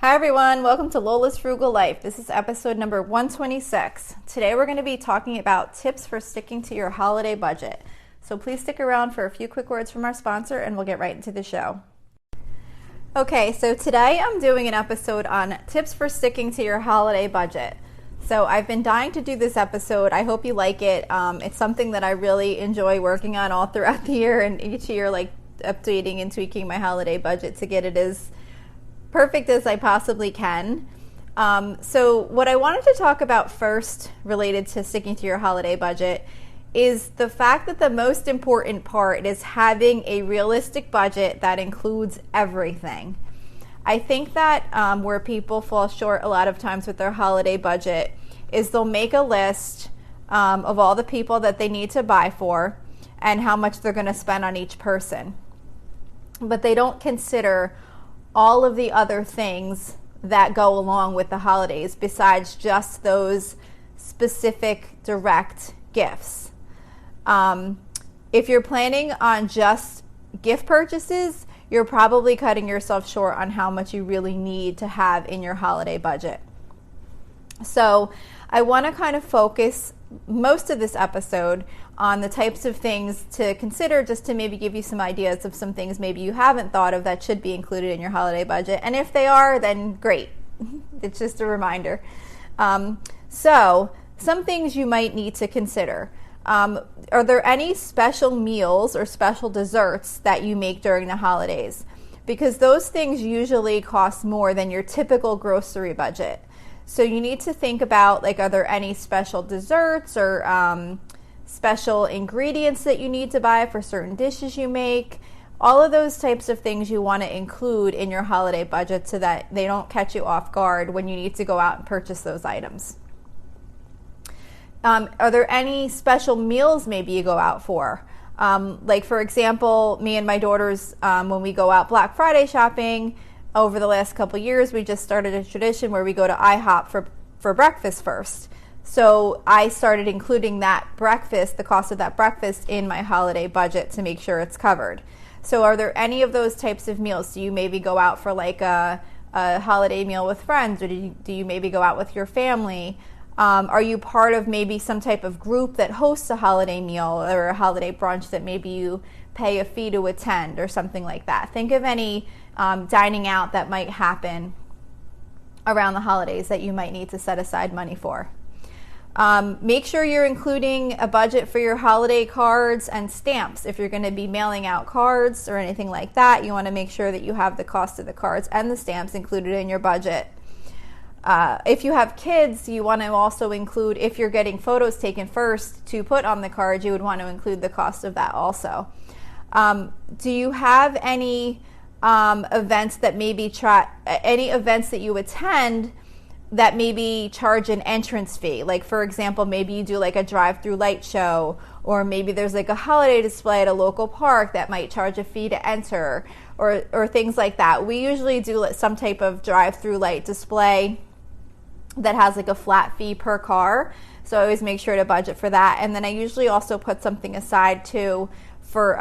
Hi everyone, welcome to Lola's Frugal Life. This is episode number 126. Today we're going to be talking about tips for sticking to your holiday budget. So please stick around for a few quick words from our sponsor and we'll get right into the show. Okay, so today I'm doing an episode on tips for sticking to your holiday budget. So I've been dying to do this episode. I hope you like it. It's something that I really enjoy working on all throughout the year, and each year like updating and tweaking my holiday budget to get it as perfect as I possibly can. So what I wanted to talk about first related to sticking to your holiday budget is the fact that the most important part is having a realistic budget that includes everything. I think that where people fall short a lot of times with their holiday budget is they'll make a list of all the people that they need to buy for and how much they're going to spend on each person. But they don't consider all of the other things that go along with the holidays besides just those specific direct gifts. If you're planning on just gift purchases, you're probably cutting yourself short on how much you really need to have in your holiday budget. So I want to kind of focus most of this episode on the types of things to consider, just to maybe give you some ideas of some things maybe you haven't thought of that should be included in your holiday budget. And if they are, then great. It's just a reminder. So some things you might need to consider. Are there any special meals or special desserts that you make during the holidays? Because those things usually cost more than your typical grocery budget. So you need to think about, like, are there any special desserts or special ingredients that you need to buy for certain dishes you make? All of those types of things you want to include in your holiday budget so that they don't catch you off guard when you need to go out and purchase those items. Are there any special meals maybe you go out for? Like, for example, me and my daughters, when we go out Black Friday shopping, over the last couple years, we just started a tradition where we go to IHOP for breakfast first. So I started including that breakfast, the cost of that breakfast, in my holiday budget to make sure it's covered. So are there any of those types of meals? Do you maybe go out for like a holiday meal with friends, or do you maybe go out with your family? Are you part of maybe some type of group that hosts a holiday meal or a holiday brunch that maybe you pay a fee to attend or something like that? Think of any dining out that might happen around the holidays that you might need to set aside money for. Make sure you're including a budget for your holiday cards and stamps. If you're going to be mailing out cards or anything like that, you want to make sure that you have the cost of the cards and the stamps included in your budget. If you have kids, you want to also include, if you're getting photos taken first to put on the card, you would want to include the cost of that also. Do you have any events that maybe any events that you attend that maybe charge an entrance fee? Like, for example, maybe you do like a drive-through light show, or maybe there's like a holiday display at a local park that might charge a fee to enter, or things like that. We usually do some type of drive-through light display that has like a flat fee per car. So I always make sure to budget for that. And then I usually also put something aside too for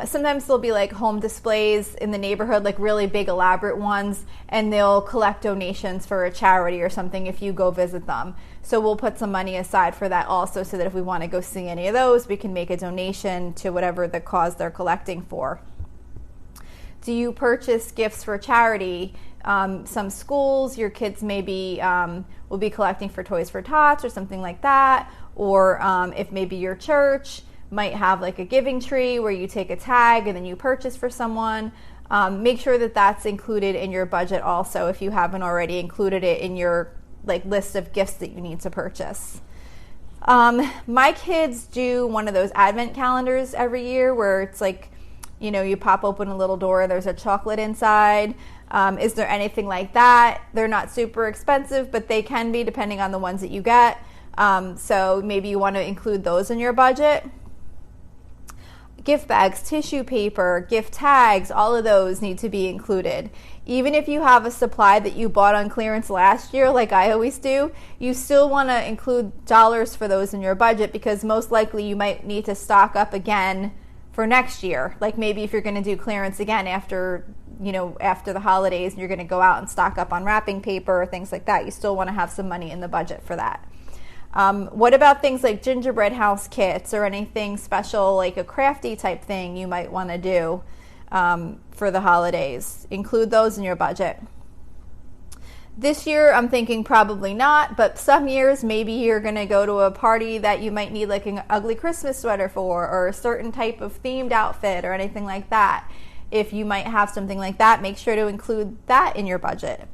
sometimes there'll be like home displays in the neighborhood, like really big elaborate ones, and they'll collect donations for a charity or something if you go visit them. So we'll put some money aside for that also, so that if we want to go see any of those, we can make a donation to whatever the cause they're collecting for. Do you purchase gifts for charity? Some schools, your kids maybe will be collecting for Toys for Tots or something like that. Or if maybe your church might have like a giving tree where you take a tag and then you purchase for someone. Make sure that that's included in your budget also, if you haven't already included it in your like list of gifts that you need to purchase. My kids do one of those advent calendars every year where it's like, you know, you pop open a little door, there's a chocolate inside. Is there anything like that? They're not super expensive, but they can be depending on the ones that you get. So maybe you want to include those in your budget. Gift bags, tissue paper, gift tags, all of those need to be included. Even if you have a supply that you bought on clearance last year, like I always do, you still want to include dollars for those in your budget, because most likely you might need to stock up again for next year. Like maybe if you're going to do clearance again after after the holidays and you're going to go out and stock up on wrapping paper or things like that, you still want to have some money in the budget for that. What about things like gingerbread house kits or anything special like a crafty type thing you might want to do for the holidays? Include those in your budget. This year, I'm thinking probably not, but some years, maybe you're going to go to a party that you might need like an ugly Christmas sweater for, or a certain type of themed outfit or anything like that. If you might have something like that, make sure to include that in your budget.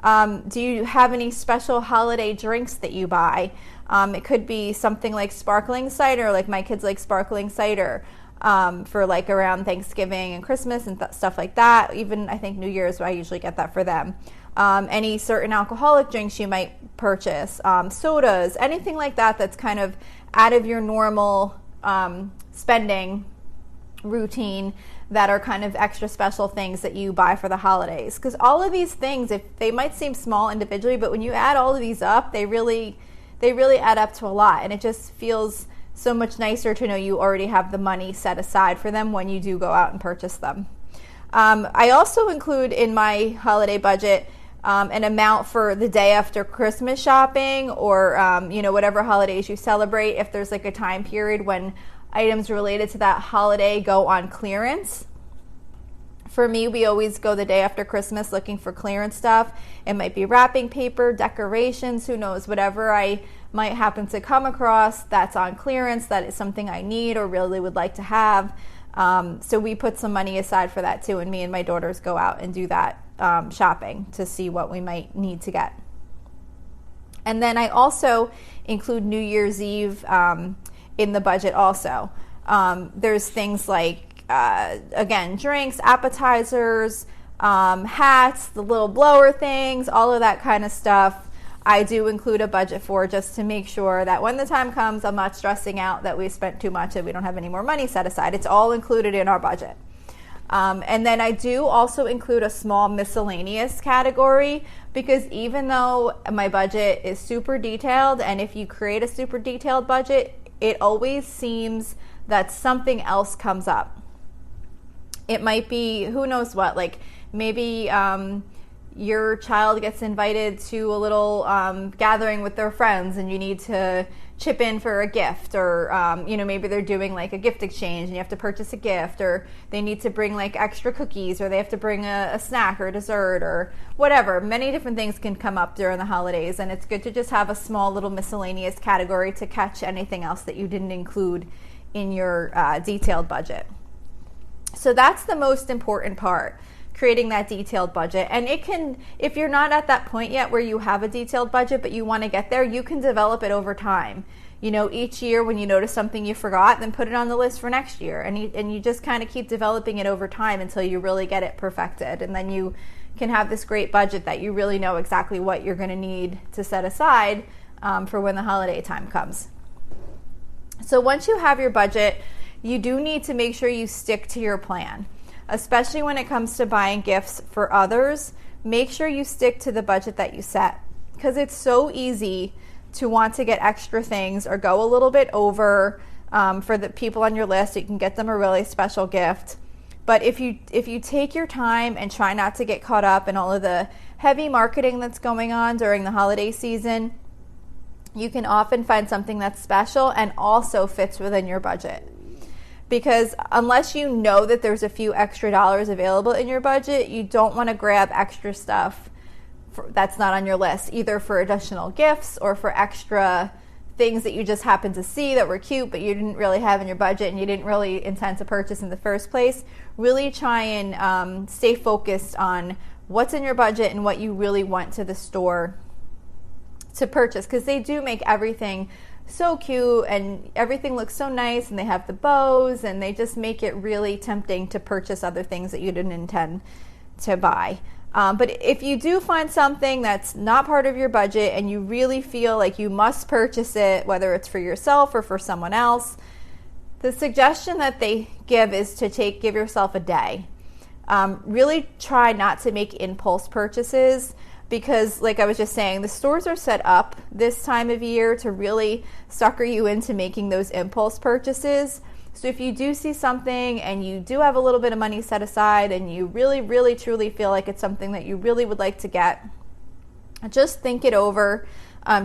Do you have any special holiday drinks that you buy? It could be something like sparkling cider, like my kids like sparkling cider for like around Thanksgiving and Christmas and stuff like that. Even I think New Year's, I usually get that for them. Any certain alcoholic drinks you might purchase, sodas, anything like that that's kind of out of your normal spending routine that are kind of extra special things that you buy for the holidays. Because all of these things, if they might seem small individually, but when you add all of these up, they really add up to a lot, and it just feels so much nicer to know you already have the money set aside for them when you do go out and purchase them. I also include in my holiday budget an amount for the day after Christmas shopping, or whatever holidays you celebrate. If there's like a time period when items related to that holiday go on clearance. For me, we always go the day after Christmas looking for clearance stuff. It might be wrapping paper, decorations, who knows, whatever I might happen to come across that's on clearance, that is something I need or really would like to have. So we put some money aside for that too, and me and my daughters go out and do that shopping to see what we might need to get. And then I also include New Year's Eve in the budget also. There's things like, again, drinks, appetizers, hats, the little blower things, all of that kind of stuff. I do include a budget for, just to make sure that when the time comes, I'm not stressing out that we spent too much and we don't have any more money set aside. It's all included in our budget. And then I do also include a small miscellaneous category, because even though my budget is super detailed, and if you create a super detailed budget, it always seems that something else comes up. It might be, who knows what, like maybe your child gets invited to a little gathering with their friends and you need to chip in for a gift, or maybe they're doing like a gift exchange and you have to purchase a gift, or they need to bring like extra cookies, or they have to bring a snack or a dessert or whatever. Many different things can come up during the holidays, and it's good to just have a small little miscellaneous category to catch anything else that you didn't include in your detailed budget. So that's the most important part, creating that detailed budget. And it can, if you're not at that point yet where you have a detailed budget but you want to get there, you can develop it over time. Each year when you notice something you forgot, then put it on the list for next year, and you just kind of keep developing it over time until you really get it perfected, and then you can have this great budget that you really know exactly what you're going to need to set aside for when the holiday time comes. So once you have your budget, you do need to make sure you stick to your plan. Especially when it comes to buying gifts for others, make sure you stick to the budget that you set, because it's so easy to want to get extra things or go a little bit over for the people on your list. You can get them a really special gift. But if you take your time and try not to get caught up in all of the heavy marketing that's going on during the holiday season, you can often find something that's special and also fits within your budget. Because unless you know that there's a few extra dollars available in your budget, you don't want to grab extra stuff that's not on your list, either for additional gifts or for extra things that you just happened to see that were cute but you didn't really have in your budget and you didn't really intend to purchase in the first place. Really try and stay focused on what's in your budget and what you really want to the store to purchase, because they do make everything so cute and everything looks so nice, and they have the bows, and they just make it really tempting to purchase other things that you didn't intend to buy. But if you do find something that's not part of your budget and you really feel like you must purchase it, whether it's for yourself or for someone else, the suggestion that they give is to give yourself a day. Really try not to make impulse purchases, because like I was just saying, the stores are set up this time of year to really sucker you into making those impulse purchases. So if you do see something and you do have a little bit of money set aside and you really, really, truly feel like it's something that you really would like to get, just think it over.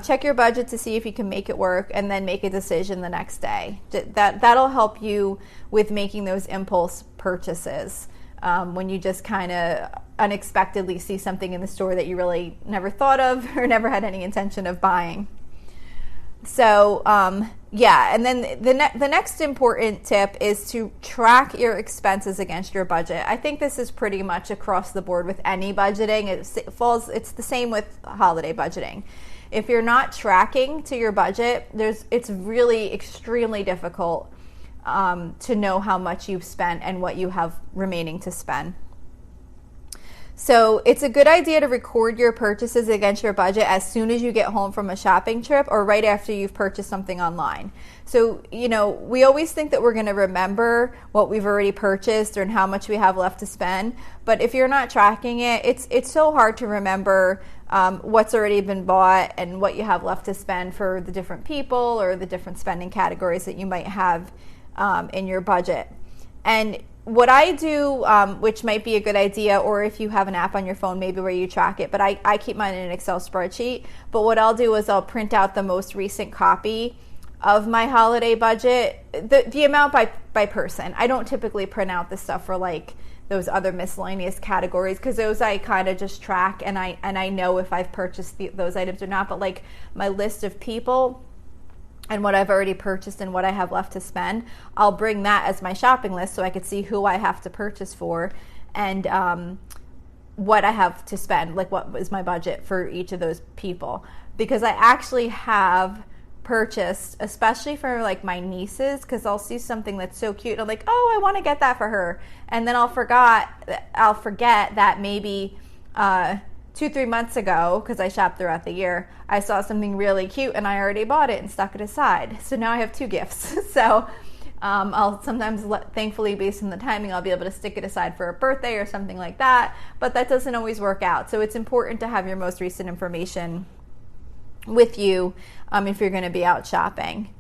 Check your budget to see if you can make it work, and then make a decision the next day. That'll help you with making those impulse purchases when you just kind of unexpectedly see something in the store that you really never thought of or never had any intention of buying. So and then the next important tip is to track your expenses against your budget. I think this is pretty much across the board with any budgeting. It's the same with holiday budgeting. If you're not tracking to your budget, it's really extremely difficult to know how much you've spent and what you have remaining to spend. So it's a good idea to record your purchases against your budget as soon as you get home from a shopping trip or right after you've purchased something online. So, we always think that we're going to remember what we've already purchased and how much we have left to spend. But if you're not tracking it, it's so hard to remember what's already been bought and what you have left to spend for the different people or the different spending categories that you might have in your budget. And what I do, which might be a good idea, or if you have an app on your phone, maybe where you track it, but I keep mine in an Excel spreadsheet. But what I'll do is I'll print out the most recent copy of my holiday budget, the amount by person. I don't typically print out the stuff for like those other miscellaneous categories, because those I kind of just track and I know if I've purchased those items or not. But like my list of people and what I've already purchased and what I have left to spend, I'll bring that as my shopping list so I could see who I have to purchase for and what I have to spend, like what is my budget for each of those people. Because I actually have purchased, especially for like my nieces, because I'll see something that's so cute and I'm like, oh, I want to get that for her, and then I'll forget that maybe 2-3 months ago, because I shop throughout the year, I saw something really cute and I already bought it and stuck it aside. So now I have 2 gifts. So I'll sometimes, thankfully, based on the timing, I'll be able to stick it aside for a birthday or something like that. But that doesn't always work out. So it's important to have your most recent information with you if you're going to be out shopping.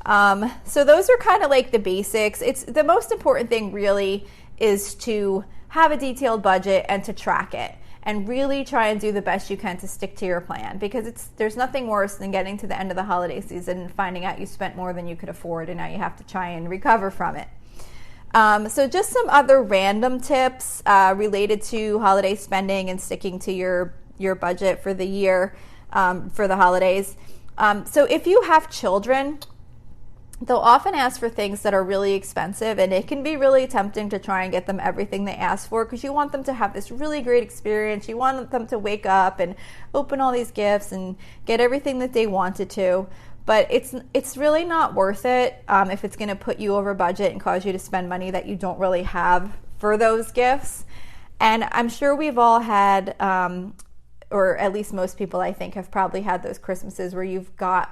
So those are kind of like the basics. It's the most important thing really is to have a detailed budget and to track it. And really try and do the best you can to stick to your plan, because there's nothing worse than getting to the end of the holiday season and finding out you spent more than you could afford and now you have to try and recover from it. So just some other random tips related to holiday spending and sticking to your budget for the year for the holidays. So if you have children, they'll often ask for things that are really expensive, and it can be really tempting to try and get them everything they ask for, because you want them to have this really great experience. You want them to wake up and open all these gifts and get everything that they wanted to. But it's really not worth it if it's going to put you over budget and cause you to spend money that you don't really have for those gifts. And I'm sure we've all had, or at least most people I think have probably had those Christmases where you've got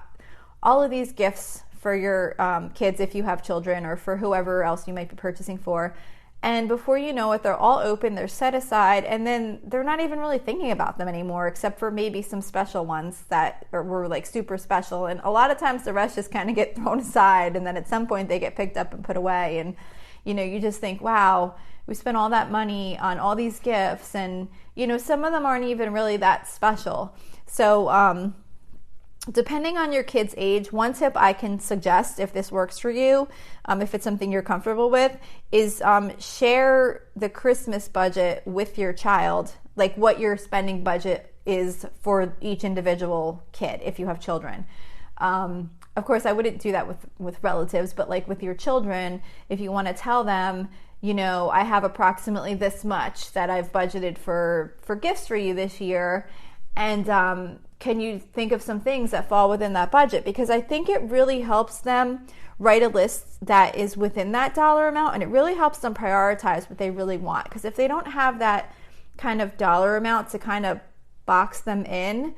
all of these gifts for your kids if you have children, or for whoever else you might be purchasing for. And before you know it, they're all open, they're set aside, and then they're not even really thinking about them anymore, except for maybe some special ones that were like super special. And a lot of times the rest just kind of get thrown aside, and then at some point they get picked up and put away. And you just think, wow, we spent all that money on all these gifts, and some of them aren't even really that special. So depending on your kid's age, one tip I can suggest, if this works for you, if it's something you're comfortable with, is share the Christmas budget with your child, like what your spending budget is for each individual kid if you have children. Of course, I wouldn't do that with relatives, but like with your children, if you want to tell them, I have approximately this much that I've budgeted for gifts for you this year, and can you think of some things that fall within that budget? Because I think it really helps them write a list that is within that dollar amount, and it really helps them prioritize what they really want. Because if they don't have that kind of dollar amount to kind of box them in,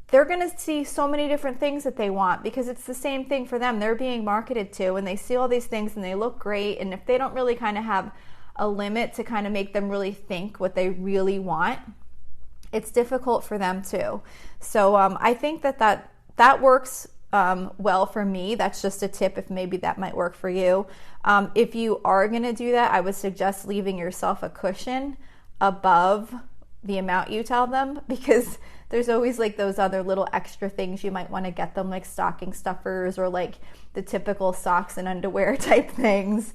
they're going to see so many different things that they want, because it's the same thing for them. They're being marketed to, and they see all these things and they look great. And if they don't really kind of have a limit to kind of make them really think what they really want, it's difficult for them too. So I think that works well for me. That's just a tip if maybe that might work for you. If you are going to do that, I would suggest leaving yourself a cushion above the amount you tell them, because there's always like those other little extra things you might want to get them, like stocking stuffers or like the typical socks and underwear type things.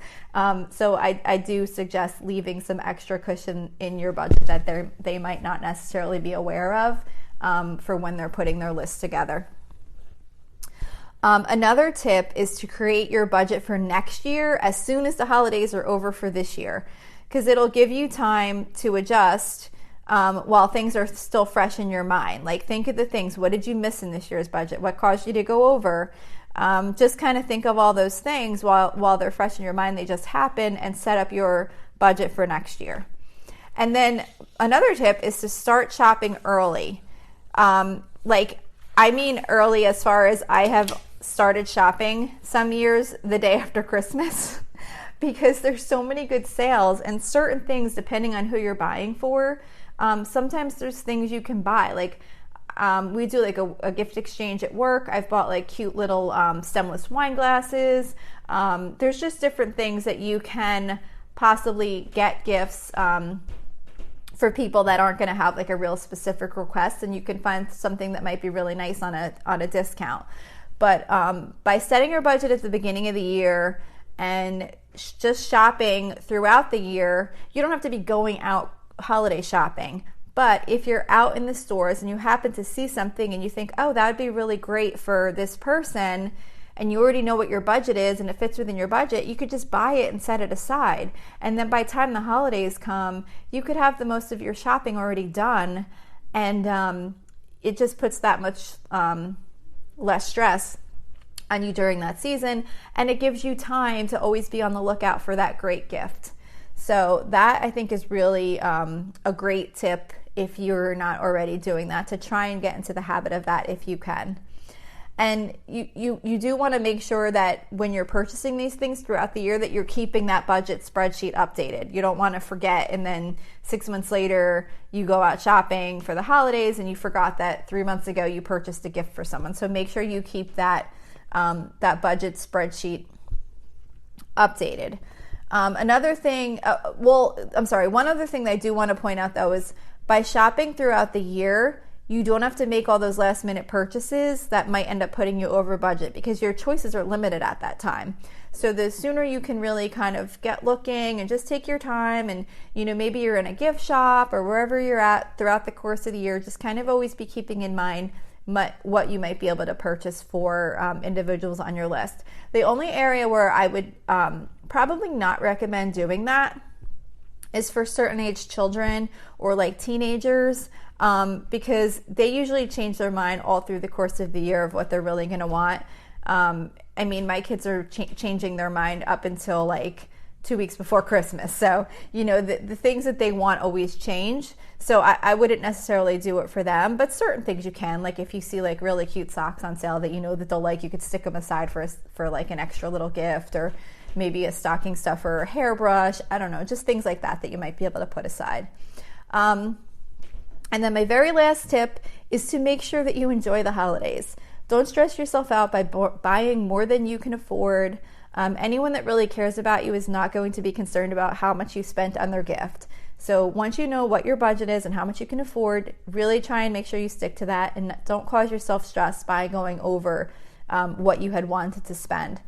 So I do suggest leaving some extra cushion in your budget that they might not necessarily be aware of for when they're putting their list together. Another tip is to create your budget for next year as soon as the holidays are over for this year, because it'll give you time to adjust while things are still fresh in your mind. Like, think of the things. What did you miss in this year's budget? What caused you to go over? Just kind of think of all those things while they're fresh in your mind. They just happen, and set up your budget for next year. And then another tip is to start shopping early. Early as far as I have started shopping some years the day after Christmas because there's so many good sales and certain things, depending on who you're buying for. Sometimes there's things you can buy, like we do like a gift exchange at work. I've bought like cute little stemless wine glasses. There's just different things that you can possibly get gifts for people that aren't going to have like a real specific request, and you can find something that might be really nice on a discount. But by setting your budget at the beginning of the year and just shopping throughout the year, you don't have to be going out holiday shopping. But if you're out in the stores and you happen to see something and you think, oh, that would be really great for this person, and you already know what your budget is and it fits within your budget, you could just buy it and set it aside. And then by the time the holidays come, you could have the most of your shopping already done, and it just puts that much less stress on you during that season, and it gives you time to always be on the lookout for that great gift. So that, I think, is really a great tip if you're not already doing that, to try and get into the habit of that if you can. And you do want to make sure that when you're purchasing these things throughout the year that you're keeping that budget spreadsheet updated. You don't want to forget, and then 6 months later you go out shopping for the holidays and you forgot that 3 months ago you purchased a gift for someone. So make sure you keep that budget spreadsheet updated. One other thing that I do want to point out though is, by shopping throughout the year, you don't have to make all those last minute purchases that might end up putting you over budget, because your choices are limited at that time. So the sooner you can really kind of get looking and just take your time, and maybe you're in a gift shop or wherever you're at throughout the course of the year, just kind of always be keeping in mind what you might be able to purchase for individuals on your list. The only area where I would probably not recommend doing that is for certain age children or like teenagers, because they usually change their mind all through the course of the year of what they're really going to want. My kids are changing their mind up until like 2 weeks before Christmas. So, the things that they want always change. So I wouldn't necessarily do it for them, but certain things you can. Like if you see like really cute socks on sale that that they'll like, you could stick them aside for like an extra little gift, or maybe a stocking stuffer or a hairbrush. I don't know, just things like that you might be able to put aside. And then my very last tip is to make sure that you enjoy the holidays. Don't stress yourself out by buying more than you can afford. Anyone that really cares about you is not going to be concerned about how much you spent on their gift. So once you know what your budget is and how much you can afford, really try and make sure you stick to that, and don't cause yourself stress by going over what you had wanted to spend.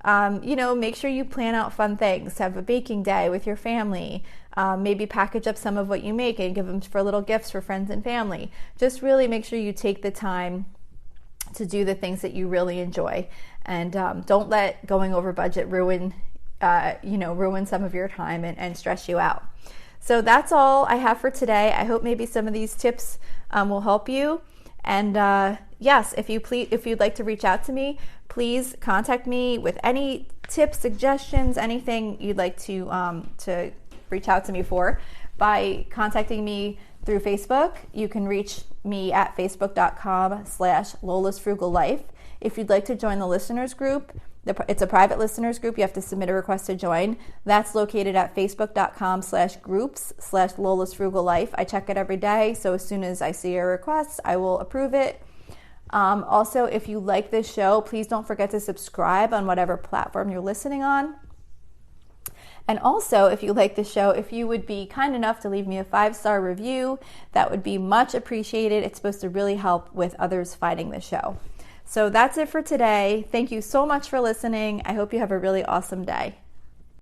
Make sure you plan out fun things. Have a baking day with your family. Maybe package up some of what you make and give them for little gifts for friends and family. Just really make sure you take the time to do the things that you really enjoy, and don't let going over budget ruin some of your time and stress you out. So that's all I have for today. I hope maybe some of these tips will help you. And yes, if you'd like to reach out to me, please contact me with any tips, suggestions, anything you'd like to reach out to me for by contacting me through Facebook. You can reach me at facebook.com/Lola's Frugal Life. If you'd like to join the listeners group, it's a private listeners group. You have to submit a request to join. That's located at facebook.com/groups/Lola's Frugal Life. I check it every day, so as soon as I see a request, I will approve it. Also, if you like this show, please don't forget to subscribe on whatever platform you're listening on. And also, if you like the show, if you would be kind enough to leave me a 5-star review, that would be much appreciated. It's supposed to really help with others finding the show. So that's it for today. Thank you so much for listening. I hope you have a really awesome day.